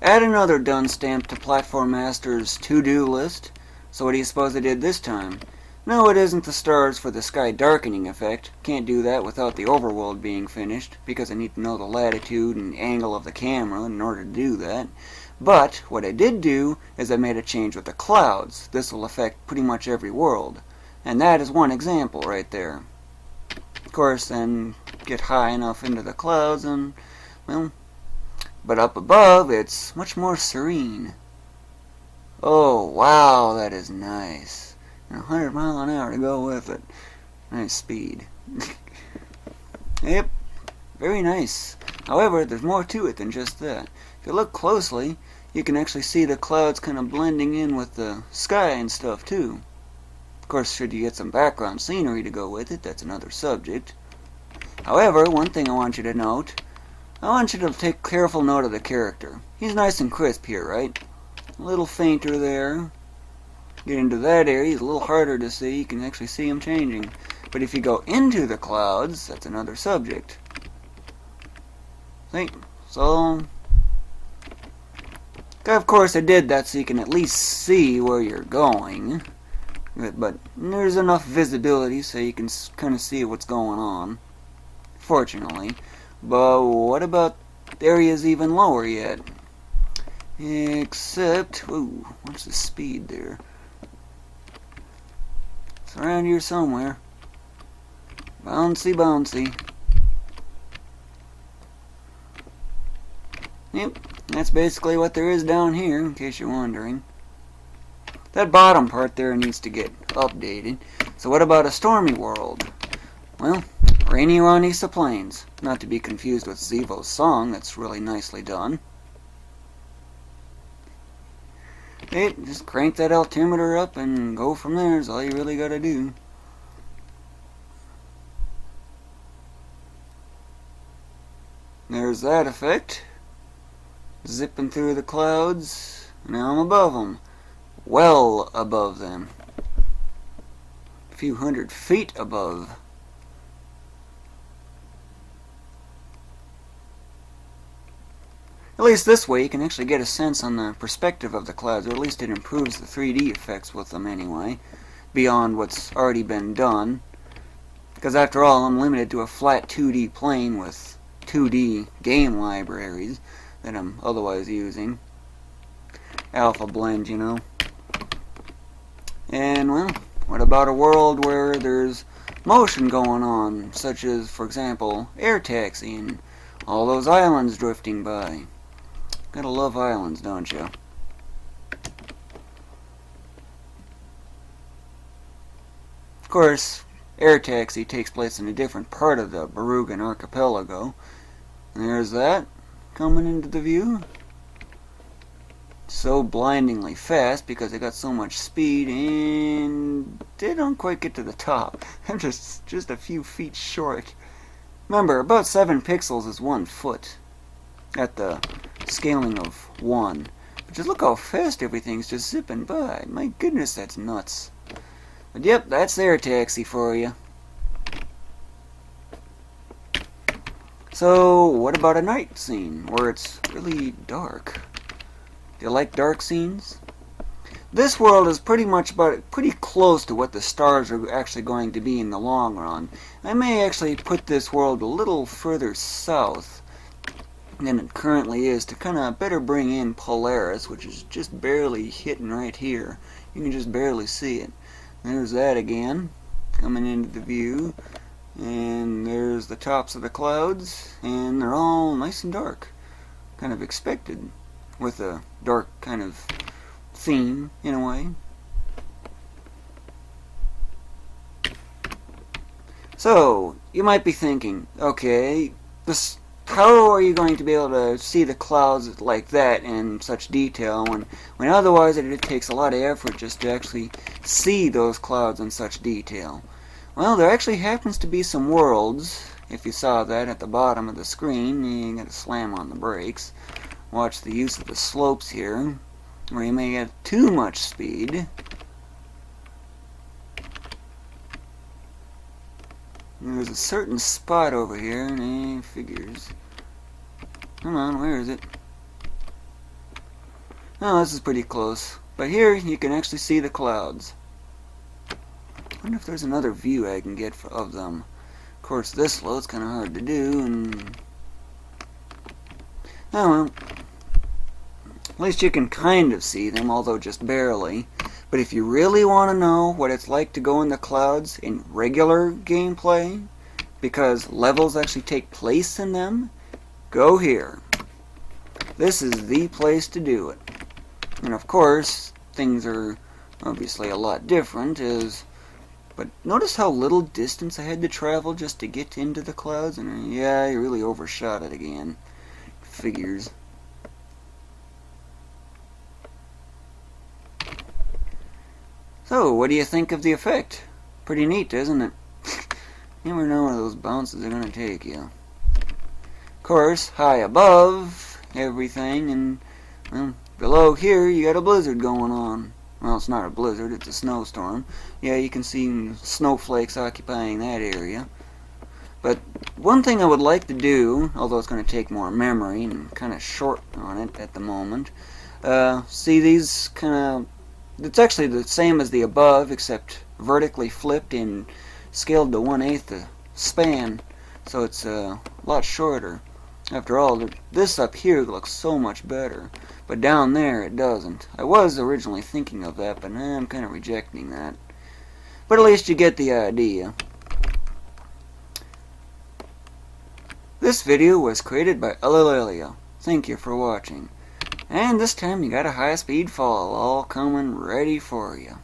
Add another done stamp to Platform Master's to-do list. So what do you suppose I did this time? No, it isn't the stars for the sky darkening effect. Can't do that without the overworld being finished, because I need to know the latitude and angle of the camera in order to do that. But what I did do is I made a change with the clouds. This will affect pretty much every world. And that is one example right there. Of course, then get high enough into the clouds and, well, but up above it's much more serene. Oh, wow, that is nice. And 100 miles an hour to go with it. Nice speed. Yep, very nice. However, there's more to it than just that. If you look closely, you can actually see the clouds kind of blending in with the sky and stuff too. Of course, should you get some background scenery to go with it, that's another subject. However, one thing I want you to note, I want you to take careful note of the character. He's nice and crisp here, right? A little fainter there. Get into that area, he's a little harder to see. You can actually see him changing. But if you go into the clouds, that's another subject. See? So, of course I did that so you can at least see where you're going. But there's enough visibility so you can kind of see what's going on. Fortunately. But what about areas even lower yet? Except, ooh, what's the speed there? It's around here somewhere. Bouncy, bouncy. Yep, that's basically what there is down here, in case you're wondering. That bottom part there needs to get updated. So what about a stormy world? Well, rainy on Issa Plains. Not to be confused with Zevo's song, that's really nicely done. Hey, just crank that altimeter up and go from there is all you really gotta do. There's that effect. Zipping through the clouds. Now I'm above them. Well above them. A few 100 feet above. At least this way you can actually get a sense on the perspective of the clouds, or at least it improves the 3D effects with them anyway, beyond what's already been done. Because after all, I'm limited to a flat 2D plane with 2D game libraries that I'm otherwise using. Alpha blend, you know. And, well, what about a world where there's motion going on, such as, for example, air taxi and all those islands drifting by? Gotta love islands, don't you? Of course, air taxi takes place in a different part of the Barugan archipelago. And there's that, coming into the view. So blindingly fast because they got so much speed and they don't quite get to the top. I'm just a few feet short. Remember, about 7 pixels is 1 foot at the scaling of 1. But just look how fast everything's just zipping by. My goodness, that's nuts. But yep, that's air taxi for you. So, what about a night scene where it's really dark? Do you like dark scenes? This world is pretty close to what the stars are actually going to be in the long run. I may actually put this world a little further south than it currently is to kind of better bring in Polaris, which is just barely hitting right here. You can just barely see it. There's that again, coming into the view. And there's the tops of the clouds, and they're all nice and dark. Kind of expected, with a dark kind of theme, in a way. So, you might be thinking, okay, how are you going to be able to see the clouds like that in such detail when otherwise it takes a lot of effort just to actually see those clouds in such detail? Well, there actually happens to be some worlds, if you saw that at the bottom of the screen. You gotta slam on the brakes. Watch the use of the slopes here, where you may get too much speed. There's a certain spot over here, figures. Come on, where is it? Oh, this is pretty close. But here you can actually see the clouds. I wonder if there's another view I can get of them. Of course, this low, it's kind of hard to do, and oh well. At least you can kind of see them, although just barely. But if you really want to know what it's like to go in the clouds in regular gameplay, because levels actually take place in them, go here. This is the place to do it. And of course, things are obviously a lot different, but notice how little distance I had to travel just to get into the clouds, and yeah, I really overshot it again. Figures. So, what do you think of the effect? Pretty neat, isn't it? You never know where those bounces are going to take you. Of course, high above everything, and well, below here you got a blizzard going on. Well, it's not a blizzard, it's a snowstorm. Yeah, you can see snowflakes occupying that area. But one thing I would like to do, although it's going to take more memory and kind of short on it at the moment, see these kind of... It's actually the same as the above, except vertically flipped and scaled to 1/8 the span, so it's a lot shorter. After all, this up here looks so much better, but down there it doesn't. I was originally thinking of that, but I'm kind of rejecting that. But at least you get the idea. This video was created by Ulillillia. Thank you for watching. And this time you got a high-speed fall all coming ready for you.